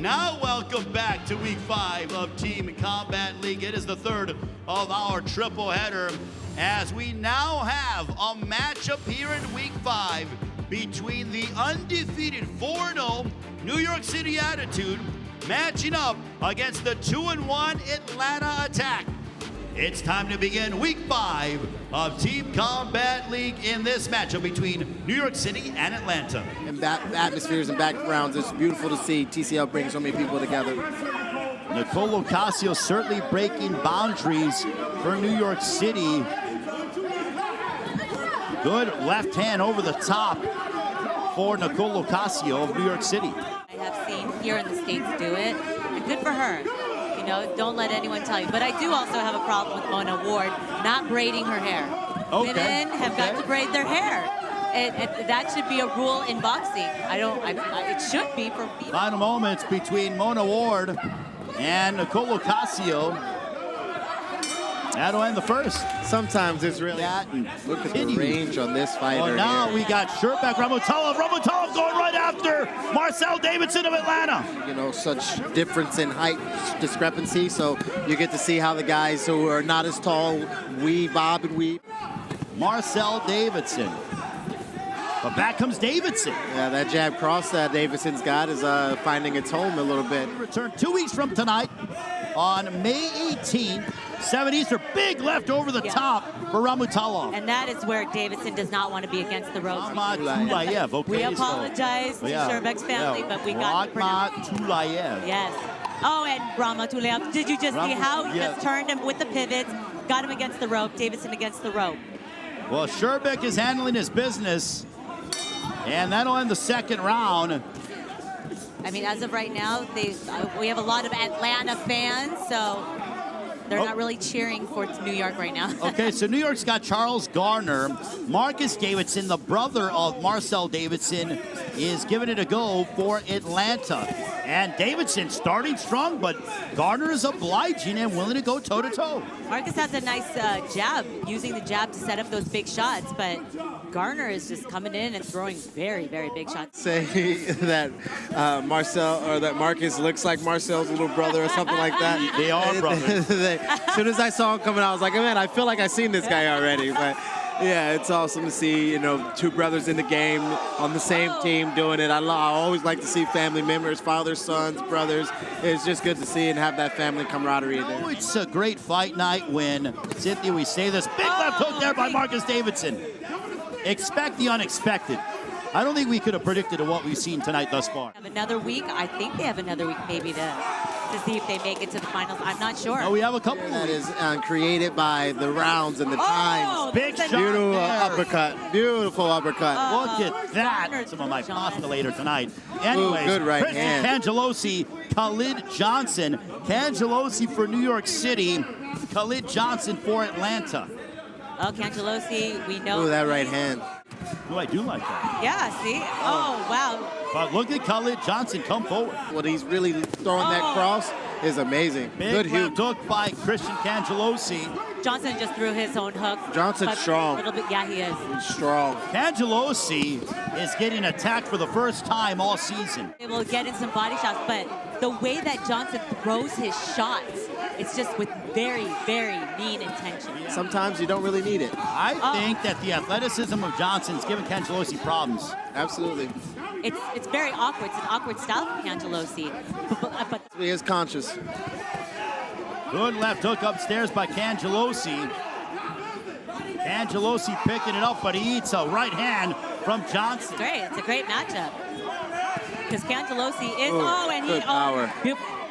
Now welcome back to week 5 of Team Combat League. It is the third of our triple header as we now have a matchup here in week 5 between the undefeated 4-0 New York City Attitude matching up against the 2-1 Atlanta Attack. It's time to begin week 5 of Team Combat League in this matchup between New York City and Atlanta. And atmospheres and backgrounds, it's beautiful to see TCL bring so many people together. Nicolo Casio certainly breaking boundaries for New York City. Good left hand over the top for Nicolo Casio of New York City. I have seen here in the States do it, and good for her. You know, don't let anyone tell you. But I do also have a problem with Mona Ward not braiding her hair. Okay. Women have got to braid their hair. That should be a rule in boxing. It should be for females. Final moments between Mona Ward and Nicolo Casio. That'll end the first. Sometimes it's really look at the range on this fighter. Well, now here. we got Sherbak Ramotalov. Ramotalov going right after Marcel Davidson of Atlanta. You know, such difference in height discrepancy, so you get to see how the guys who are not as tall bob and weave. Marcel Davidson. But back comes Davidson. Yeah, that jab cross that Davidson's got is finding its home a little bit. Return 2 weeks from tonight on May 18th. 7 Eastern, big left over the top for Ramutalov. And that is where Davidson does not want to be against the ropes. Tulayev, okay. We apologize to Sherbak's family, but we got to pronounce. Tulayev. Yes. Oh, and Rama Tulayev. Did you just see how he just turned him with the pivots, got him against the rope, Davidson against the rope. Well, Sherbak is handling his business, and that'll end the second round. I mean, as of right now, we have a lot of Atlanta fans, so they're not really cheering for New York right now. Okay, so New York's got Charles Garner. Marcus Davidson, the brother of Marcel Davidson, is giving it a go for Atlanta. And Davidson starting strong, but Garner is obliging and willing to go toe-to-toe. Marcus has a nice jab, using the jab to set up those big shots, but Garner is just coming in and throwing very, very big shots. Say that that Marcus looks like Marcel's little brother or something like that. They are brothers. As soon as I saw him coming out, I was like, man, I feel like I've seen this guy already. But yeah, it's awesome to see, you know, two brothers in the game on the same team doing it. I always like to see family members, fathers, sons, brothers. It's just good to see and have that family camaraderie there. Oh, it's a great fight night when, Cynthia, we say this, big left hook there by Marcus Davidson. Expect the unexpected. I don't think we could have predicted what we've seen tonight thus far. Have another week. I think they have another week maybe to see if they make it to the finals. I'm not sure. Oh, we have a couple. That is created by the rounds and the times. Big shot. Beautiful there. uppercut. Beautiful uppercut. Look at that. Some of my postulator tonight. Anyways, good right Christian hand. Cangelosi, Khalid Johnson. Cangelosi for New York City. Khalid Johnson for Atlanta. Oh, Cangelosi, we know. Ooh, that right hand. Oh, I do like that. Yeah, see? Oh, wow. But look at Khalid Johnson come forward. What he's really throwing that cross is amazing. Big Good left hook. hook by Christian Cangelosi. Johnson just threw his own hook. Johnson's strong. A little bit, yeah, he is. Strong. Cangelosi is getting attacked for the first time all season. They will get in some body shots, but the way that Johnson throws his shots, it's just with very, very mean intention. Sometimes you don't really need it. I think that the athleticism of Johnson is giving Cangelosi problems. Absolutely. It's very awkward. It's an awkward style from Cangelosi. But He is conscious. Good left hook upstairs by Cangelosi. Cangelosi picking it up, but he eats a right hand from Johnson. great. It's a great matchup. Because Cangelosi is, good power.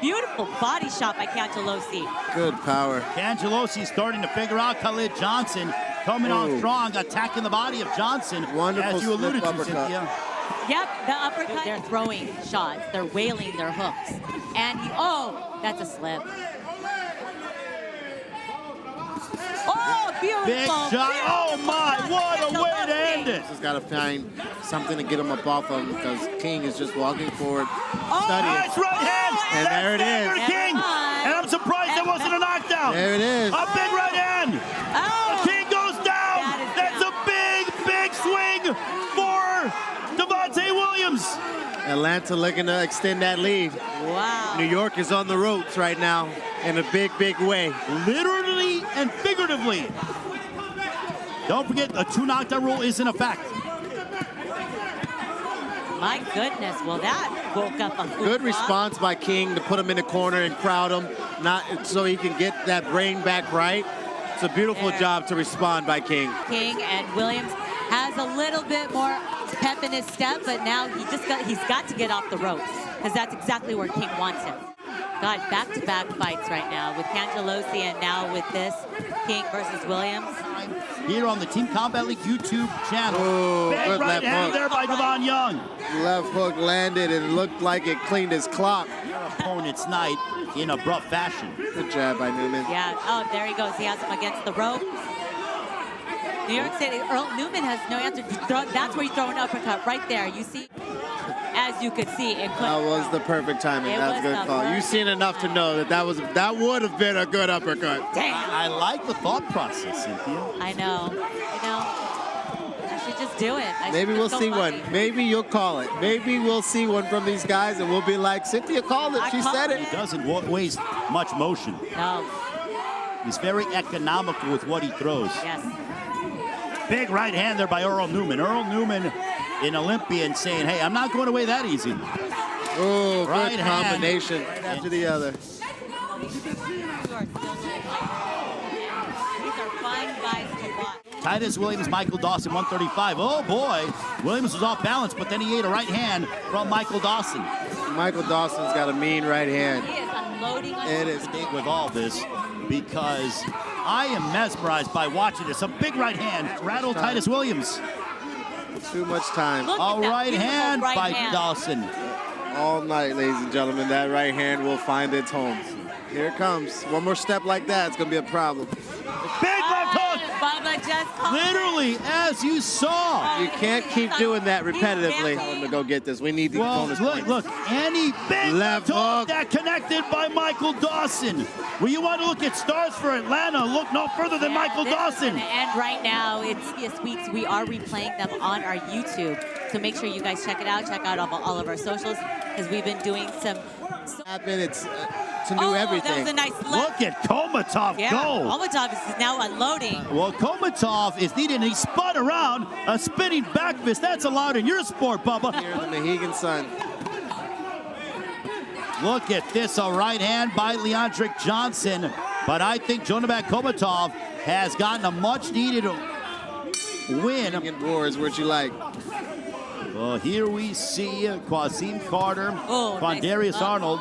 Beautiful body shot by Cangelosi. Good power. Cangelosi starting to figure out Khalid Johnson coming on strong, attacking the body of Johnson. Wonderful as you alluded to, uppercut. Cynthia. Yep, the uppercut. They're throwing shots. They're wailing their hooks. And that's a slip. Oh, beautiful. Big shot. Beautiful. Oh, my. What a way to end it. Just got to find something to get him up off him because King is just walking forward, studying. Nice right hand. And there it is. For King. And I'm surprised that wasn't a knockdown. There it is. A big right hand. Oh. King goes down. That's a big, big swing for Devontae Williams. Atlanta looking to extend that lead. Wow. New York is on the ropes right now in a big, big way. Literally and figuratively. Don't forget, the 2 knockdown rule is in effect. My goodness, well, that woke up a Good response by King to put him in the corner and crowd him, not so he can get that brain back right. It's a beautiful job to respond by King. King and Williams has a little bit more pep in his step, but now he's got to get off the ropes, because that's exactly where King wants him. God, back-to-back fights right now with Cangelosi, and now with this King versus Williams. Here on the Team Combat League YouTube channel. Oh, Big good right left hand hook. there by Devon Young. Left hook landed and looked like it cleaned his clock. Your opponent's night in abrupt fashion. Good jab by Newman. Yeah, oh, there he goes. He has him against the rope. New York City, Earl Newman has no answer. That's where you throw an uppercut right there. You see, as you could see, it could. That was the perfect timing. That's a good call. You've seen enough to know that that would have been a good uppercut. Damn. I like the thought process, Cynthia. I know. I should just do it. Maybe we'll see one. Maybe you'll call it. Maybe we'll see one from these guys, and we'll be like, Cynthia called it. She said it. He doesn't waste much motion. No. He's very economical with what he throws. Yes. Big right hand there by Earl Newman. Earl Newman, an Olympian, saying, hey, I'm not going away that easy. Oh, Right good hand. combination. Right after the other. These are fun guys to watch. Titus Williams, Michael Dawson, 135. Oh, boy. Williams was off balance, but then he ate a right hand from Michael Dawson. Michael Dawson's got a mean right hand. He is unloading on It is. With all this, because I am mesmerized by watching this. A big right hand rattled Titus Williams. Too much time. Look A at that right beautiful hand right by hand. Dawson. All night, ladies and gentlemen, that right hand will find its home. Here it comes. One more step like that, it's going to be a problem. Big left hook. Bubba just called it. Literally, as you saw. You can't keep doing that repetitively. Tell him to go get this. We need the Well, bonus look, points. look, any big Left left hook hook. that connected by Michael Dawson. Well, you want to look at stars for Atlanta, look no further than Michael This is Dawson. gonna end right now. It's weeks. We are replaying them on our YouTube, so make sure you guys check it out. Check out all of our socials, because we've been doing some. It's to do everything. That was a nice Look left. at Komatov Yeah, go. Komatov is now unloading. Well, Komatov is needed, and he spun around a spinning back fist. That's allowed in your sport, Bubba. Here, the Mohegan Sun. Look at this, a right hand by Leandric Johnson. But I think Jonabek Komatov has gotten a much-needed win. In war is what you like. Well, here we see Quasim Carter, Quandarius nice. Arnold.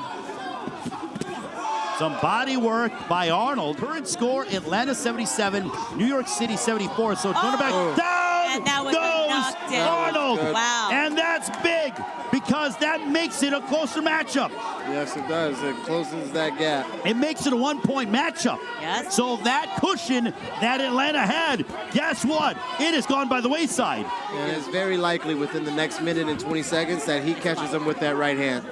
Some body work by Arnold. Current score, Atlanta 77, New York City 74. So Jonabek down And that was a goes knockdown. Arnold. Wow. And that's big, because that makes it a closer matchup. Yes, it does. It closes that gap. It makes it a one-point matchup. Yes. So that cushion that Atlanta had, guess what? It has gone by the wayside. And it's very likely within the next minute and 20 seconds that he catches him with that right hand.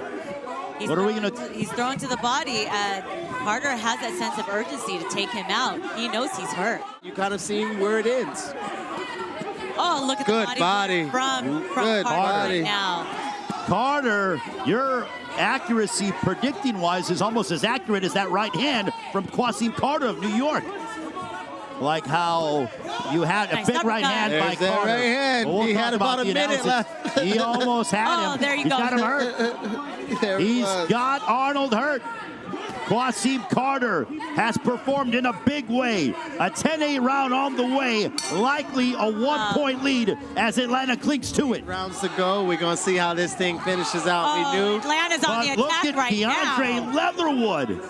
What are we He's thrown to the body. Carter has that sense of urgency to take him out. He knows he's hurt. You kind of seen where it ends. Oh, look at Good the body. from Good Carter body. right now. Carter, your accuracy predicting-wise is almost as accurate as that right hand from Quasim Carter of New York. Like how you had a Nice big right uppercut. hand by There's that Carter. right hand. Well, we'll He talk had about a the minute analysis. left. He almost had him. Oh, there you He's go. got him hurt. There it He's was. got Arnold hurt. Quasim Carter has performed in a big way. A 10-8 round on the way. Likely a one-point lead as Atlanta clings to it. Rounds to go. We're going to see how this thing finishes out. We knew. Atlanta's on the But look attack at right DeAndre now. Leatherwood.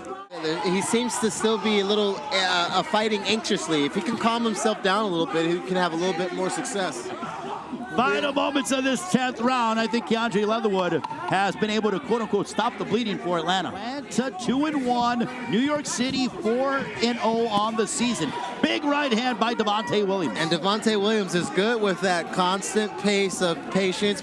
He seems to still be a little fighting anxiously. If he can calm himself down a little bit, he can have a little bit more success. Final moments of this 10th round. I think DeAndre Leatherwood has been able to, quote-unquote, stop the bleeding for Atlanta. Atlanta 2-1. New York City 4-0 on the season. Big right hand by Devontae Williams. And Devontae Williams is good with that constant pace of patience,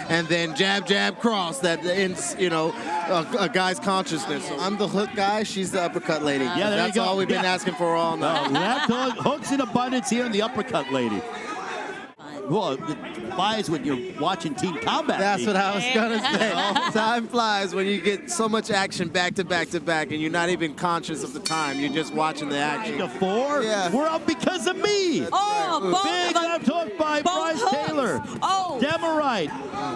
and then jab, jab, cross that ends, a guy's consciousness. So I'm the hook guy. She's the uppercut lady. Yeah, there That's you go. all we've been asking for all night. Left hook, hooks in abundance here in the uppercut lady. Well, it flies when you're watching Team Combat. That's League. what I was gonna say. Time flies when you get so much action back to back to back, and you're not even conscious of the time. You're just watching the action. To 4. Yeah. We're up because of me. Oh, both Big of them. left hook by Both Bryce hooks. Taylor. Oh. Deborah Wright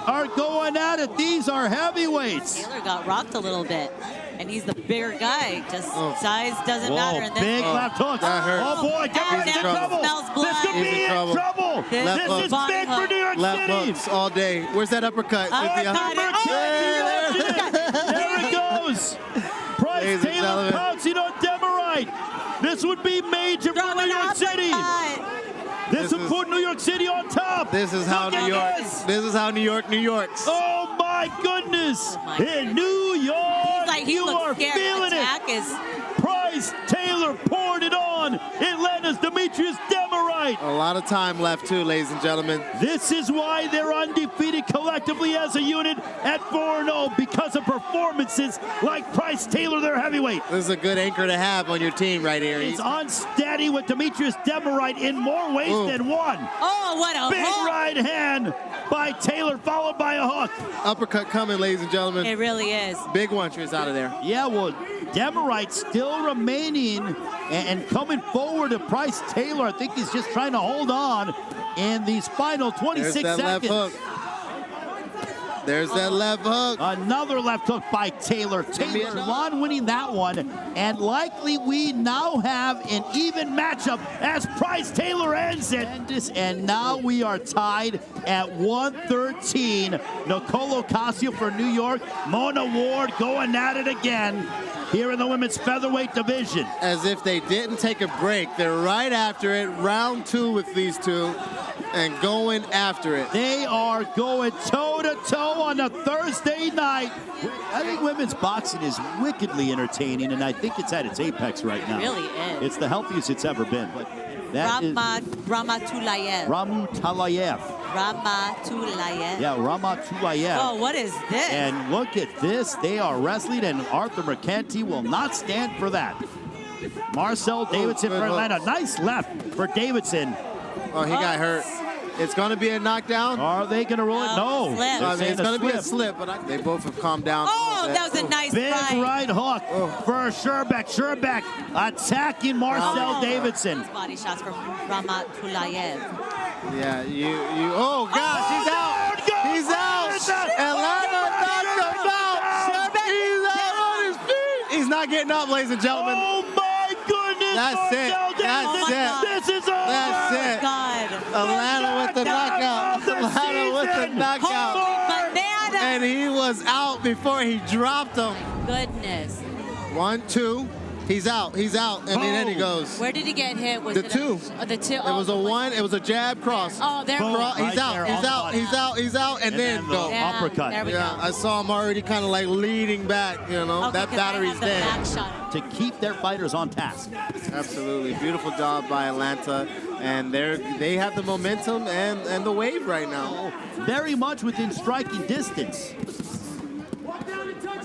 are going at it. These are heavyweights. Taylor got rocked a little bit, and he's the bigger guy. Just size doesn't matter in this. Big game. left hook. That hurts. Oh boy, Deborah's He's in in trouble. trouble. Smells This could blood. be He's in in trouble. trouble. This Left This hook. is Body big for hook. New York Left City. hooks all day. Where's that uppercut? Oh, With the- got it. Oh, There it goes. Bryce Ladies and Taylor gentlemen. pouncing on Deborah Wright. This would be major for New throwing York up City. This would is- put New York City on top. This is how Look New at York. this. This is how New York's. Oh my goodness! Oh my In New York, Like he you are looks scared. feeling Attack it. is Bryce Taylor poured it on. Atlanta's Demetrius Demarite. A lot of time left too, ladies and gentlemen. This is why they're undefeated collectively as a unit at 4-0 because of performances like Bryce Taylor, their heavyweight. This is a good anchor to have on your team right here. He's unsteady with Demetrius Demarite in more ways than one. oh, what a Big hook. right hand by Taylor, followed by a hook. Uppercut coming, ladies and gentlemen. It really is. Big one, Trish, out of there. Yeah, well, Demarite still remaining and coming forward to Bryce Taylor. I think he's just trying to hold on in these final 26 There's that seconds. left hook. There's that left hook. Another left hook by Taylor. Taylor won winning that one. And likely we now have an even matchup as Bryce Taylor ends it. And now we are tied at 113. Nicolo Casio for New York. Mona Ward going at it again here in the women's featherweight division. As if they didn't take a break. They're right after it. Round 2 with these two. And going after it. They are going toe-to-toe on a Thursday night. I think women's boxing is wickedly entertaining, and I think it's at its apex right now. It really is. It's the healthiest it's ever been. But that is Ramatulayev. Ramu Talayev. Ramatulayev. Yeah, Ramatulayev. Oh, what is this? And look at this. They are wrestling, and Arthur McKenty will not stand for that. Marcel Davidson good for Atlanta. hooks. Nice left for Davidson. Oh, he got hurt. It's going to be a knockdown. Are they going to roll it? No. Slip. They're I mean, saying it's going to be a slip, but they both have calmed down. Oh, that was a nice Big right hook for Sherbeck. Sherbeck attacking Marcel Davidson. Body shots from Ramatulayev. Yeah, oh, gosh, he's out. He's out. Atlanta knocked him out. He's out on his feet. He's not getting up, ladies and gentlemen. Oh my goodness. That's it. Marcel That's Davidson. it. This is over. That's it. God. Atlanta with the knockout. of the Atlanta with the season. knockout. Banana. And he was out before he dropped him. Goodness. 1, 2. He's out. He's out. I mean, then he goes. Where did he get hit? Was The it two. The two. It was a one. It was a jab cross. Oh, there we Boom. go. He's Right out. there He's on the out. body. He's out. He's out. And then the go. Yeah, uppercut. there we Yeah, go. I saw him already kind of like leaning back. You know, Okay, that 'cause I battery's have the dead. back shot. To keep their fighters on task. Absolutely, beautiful job by Atlanta, and they have the momentum and the wave right now. Very much within striking distance.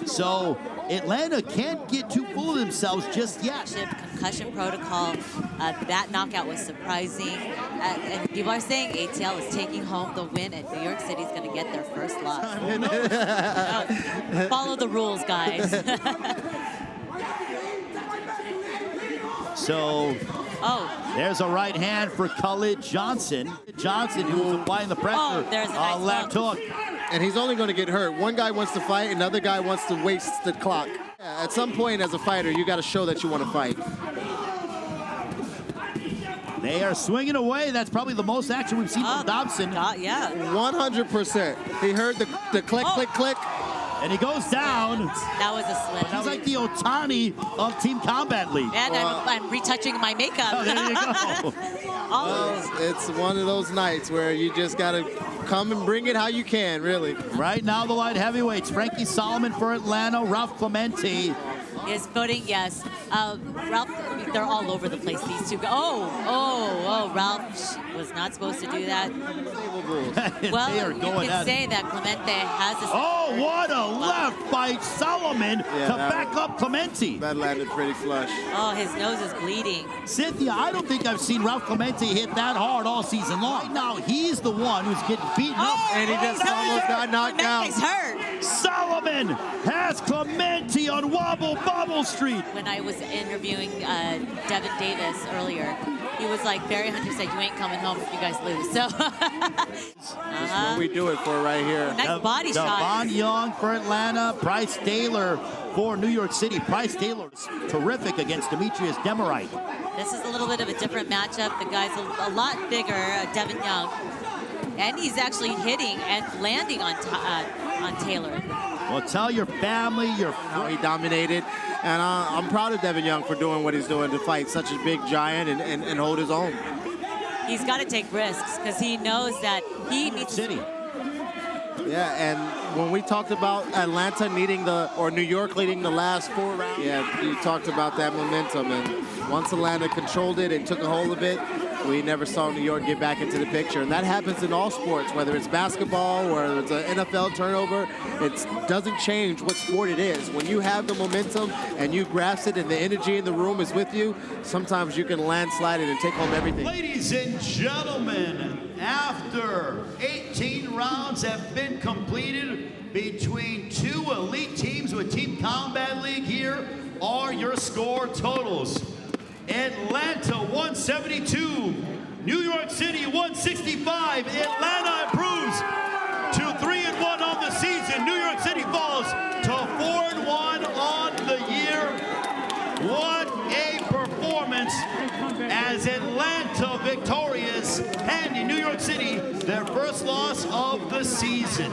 So Atlanta can't get too full of themselves just yet. Concussion protocol. That knockout was surprising. And people are saying ATL is taking home the win, and New York City's going to get their first loss. Follow the rules, guys. So there's a right hand for Khalid Johnson. Johnson, who was applying the pressure. There's a nice left hook. And he's only going to get hurt. One guy wants to fight, another guy wants to waste the clock. At some point as a fighter, you got to show that you want to fight. They are swinging away. That's probably the most action we've seen from Dobson. Yeah. 100%. He heard the click, click, click. And he goes down. That was a slip. He's like the Otani of Team Combat League. And I'm retouching my makeup. Oh, there you go. It's one of those nights where you just got to come and bring it how you can, really. Right now, the light heavyweights. Frankie Solomon for Atlanta. Ralph Clementi. Is voting yes. Ralph, they're all over the place, these two. Ralph was not supposed to do that. Able Bulls. Well, they are you going can at say that Clementi has a... Oh, what a left by Solomon to back up Clementi. That landed pretty flush. Oh, his nose is bleeding. Cynthia, I don't think I've seen Ralph Clementi hit that hard all season long. Right now, he's the one who's getting beaten up. And he just almost got knocked out. Clementi's hurt. Solomon has Clementi on Wobble Bobble Street. When I was interviewing Devin Davis earlier, he was like, Barry Hunter said, you ain't coming home if you guys lose. So, That's what we do it for right here. nice body shot. Devon Young for Atlanta, Bryce Taylor for New York City. Bryce Taylor's terrific against Demetrius Demerite. This is a little bit of a different matchup. The guy's a lot bigger, Devin Young. And he's actually hitting and landing on Taylor. Well, tell your family, How he dominated. And I'm proud of Devin Young for doing what he's doing to fight such a big giant and hold his own. He's got to take risks because he knows that he needs City. Yeah, and when we talked about Atlanta needing New York leading the last 4 rounds, yeah, you talked about that momentum. And once Atlanta controlled it and took a hold of it, we never saw New York get back into the picture. And that happens in all sports, whether it's basketball or it's an NFL turnover. It doesn't change what sport it is. When you have the momentum and you grasp it and the energy in the room is with you, sometimes you can landslide it and take home everything. Ladies and gentlemen, after 18 rounds have been completed between 2 elite teams with Team Combat League, here are your score totals. Atlanta 172, New York City 165. Atlanta improves to 3-1 on the season. New York City falls to 4-1 on the year. What a performance as Atlanta victorious, handing New York City their first loss of the season.